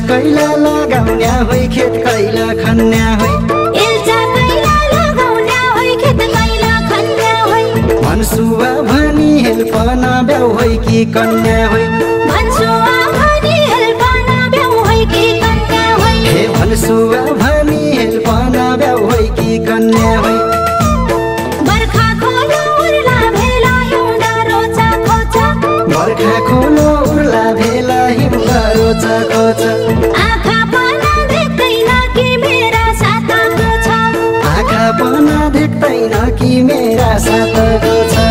कैला लगाउन्या होइ खेत कैला खन्या होइ भन्सुवा भनी हेल्प नभ्याउ होइ कि कन्या होइ हे भन्सुवा भनी हेल्प नभ्याउ होइ कि कन्या होइ बर्खा खोलो उर्ला भेला हिउँदा रोचा खोचा आँखा पना देख्दैन कि मेरा साथको छ हे आँखा पना देख्दैन कि मेरा साथको छ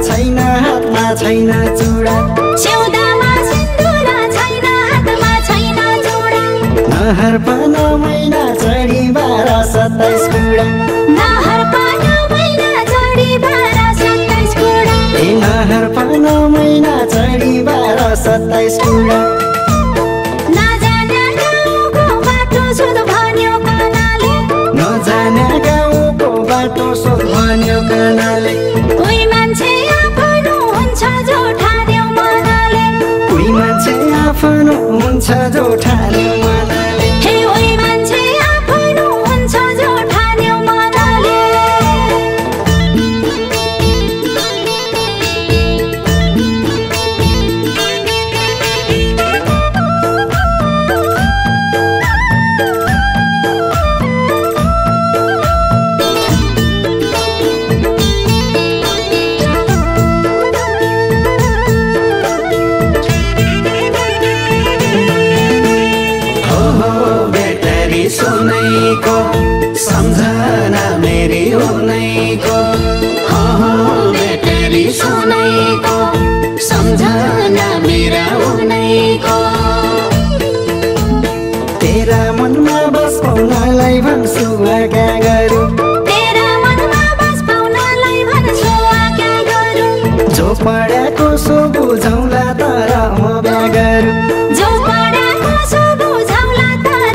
छैन हातमा छैन चुडा स्यौदामा सिन्दुर छैन हातमा छैन चुडा नहर पाना महिना चढी 12-27 कुडा नहर पाना महिना चढी 12-27 कुडा ए नहर पाना महिना चढी 12-27 कुडा नजाने गाउँको बाटो सोध भन्यो कानाले नजाने गाउँको बाटो सोध भन्यो कानाले कोही मान्छे आफ्नो हुन्छ जो ठान्यो मनाले हे ओइ मान्छे आफ्नो हुन्छ जो ठान्यो मनाले सुनैको सम्झना मेरी उनैको बेटरी सुनैको सम्झना मेरा उनैको तेरा मनमा बस पाउनलाई भन्छु क्या गरौँ तेरा मनमा बस पाउनलाई भन्छु क्या गरौँ जो पढेको सो बुझौला तर म बिहा गरौँ जो पढेको सो बुझौला तर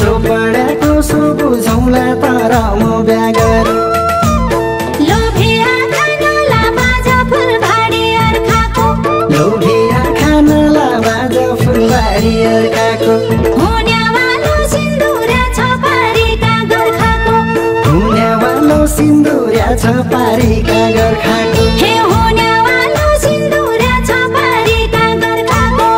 जो पढेको सो बुझौला तर म बिहा गरौँ लोभिया खानला बाजा फुलबारी अर्खाको लोभिया खानला बाजा फुलबारी अर्खाको हुनेवालो सिन्दुरा छ पारीका गोर्खाको हुनेवालो सिन्दुरा छ पारीका गोर्खाको हे हुनेवालो सिन्दुरा छ पारीका गोर्खाको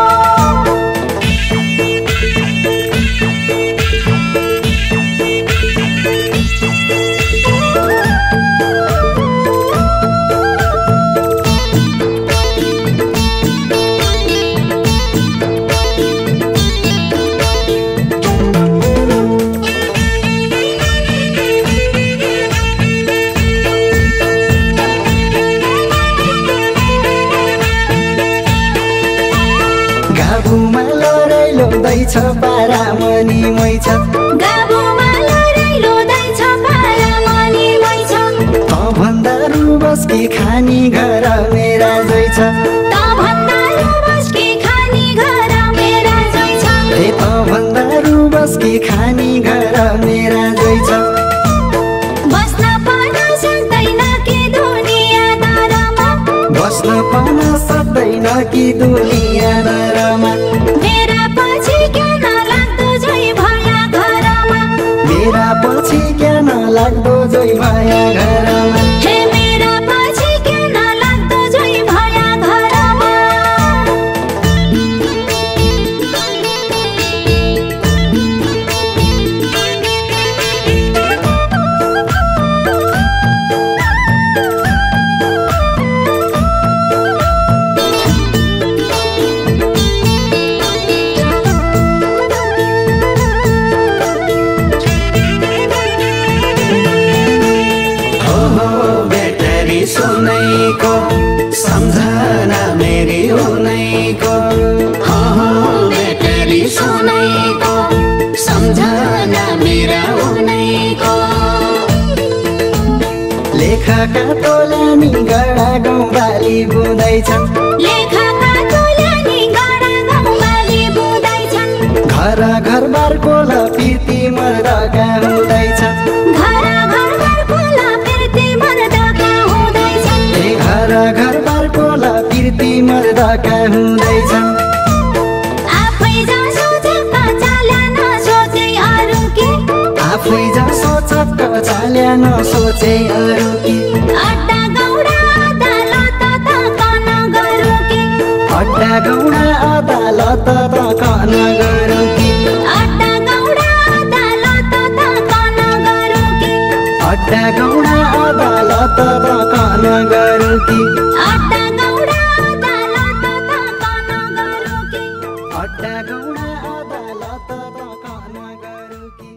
गाबुमा लडाइलो दैछ पारा मनी मैछ गाबुमा लडाइलो दैछ पारा मनी मैछ त भन्दा रुबस कि खानी घर मेरा जै छ त भन्दा रुबस कि खानी घर मेरा जै छ ए त भन्दा रुबस कि खानी घर मेरा जै छ बस्न पाउन सक्दैन कि दुनियादारमा बस्न पाउन सक्दैन कि दुनियादारमा मेरा पछि किन लाग्दो जै भया घरमा मेरा पछि किन लाग्दो जै भया घरमा हे मेरा पछि किन लाग्दो जै भया घरमा सुनैको सम्झना मेरी उनैको बेटरी सुनैको सम्झना मेरा उनैको लेखका तोलानी गडा गाउँ बाली बुँदैछन् लेखका तोलानी गडा गाउँ बाली बुँदैछन् घर घर बारकोल पिर्ती मर्दका हुँदैछन् घर घर बारकोल पिर्ती मर्दका हुँदैछन् घर घर बारकोल पिर्ती मर्दका हुँदैछन् आफै जसो चक्क चाल्या नसोचे अरू के आफै जसो चक्क चाल्या नसोचे अरू के अड्डा गौडा अदालत तकन गरौँ के अड्डा गौडा अदालत तकन गरौँ के अड्डा गौडा अदालत तकन गरौँ के अड्डा गौडा अदालत तकन गरौँ के अड्डा गौडा अदालत तकन गरौँ के अड्डा गौडा अदालत तकन गरौँ के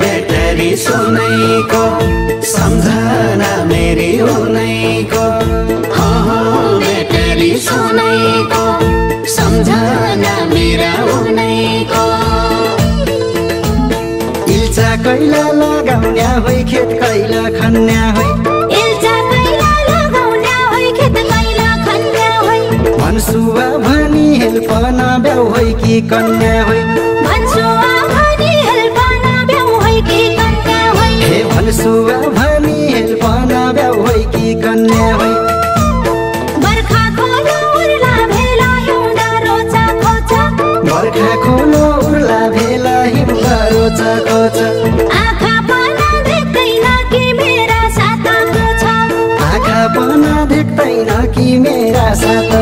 बेटरी सुनैको सम्झना मेरी उनैको बेटरी सुनैको सम्झना मेरा उनैको इल्चा कैला लगाउन्या होइ खेत कैला खन्या होइ इल्चा कैला लगाउन्या होइ खेत कैला खन्या होइ भन्सुवा भनी हेल्पना ब्याउ होइ कि कन्या होइ भन्सुवा भनी हेल्पना ब्याउ होइ कि कन्या होइ हे भन्सुवा भनी हेल्पना ब्याउ होइ कि कन्या होइ बर्खा खोलो उर्ला भेला हिउँदा रोचा खोचा बर्खा खोलो उर्ला भेला हिउँदा रोचा खोचा आँखा पना देख्दैन कि मेरा साथको छ आँखा पना देख्दैन कि मेरा साथ